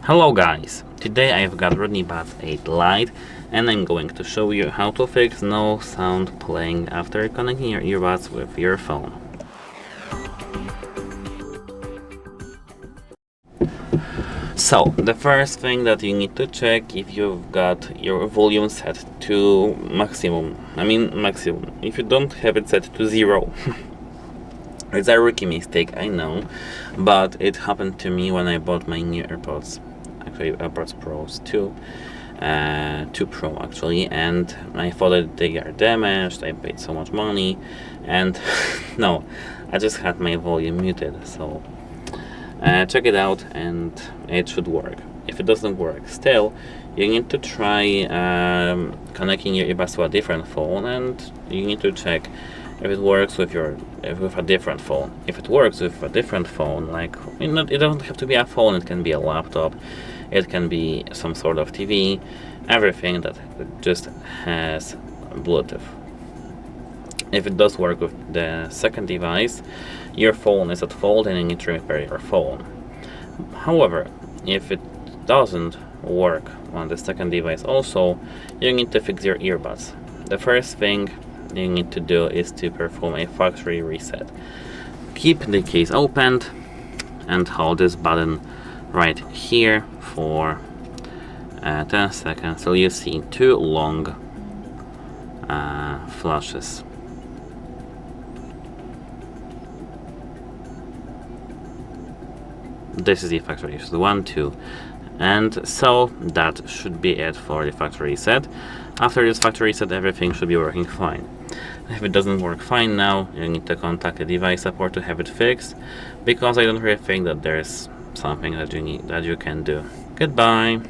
Hello guys, today I've got REDMI Buds 8 Lite and I'm going to show you how to fix no sound playing after connecting your earbuds with your phone. So, the first thing that you need to check if you've got your volume set to maximum. Maximum. If you don't have it set to 0. It's a rookie mistake, I know, but it happened to me when I bought my new AirPods. Actually, AirPods Pros 2 Pro actually, and I thought that they are damaged. I paid so much money, and no, I just had my volume muted. So check it out, and it should work. If it doesn't work still, you need to try connecting your earbuds to a different phone, and you need to check if it works with a different phone. If it works with a different phone, like it doesn't have to be a phone, it can be a laptop, it can be some sort of TV, everything that just has Bluetooth. If it does work with the second device, your phone is at fault and you need to repair your phone. However, if it doesn't work on the second device also, you need to fix your earbuds. The first thing you need to do is to perform a factory reset. Keep the case opened and hold this button right here for 10 seconds till you see 2 long flashes. This is the factory reset 1, 2, and so that should be it for the factory reset. After this factory reset, everything should be working fine. If it doesn't work fine now, you need to contact the device support to have it fixed, because I don't really think that there's something that you can do. Goodbye.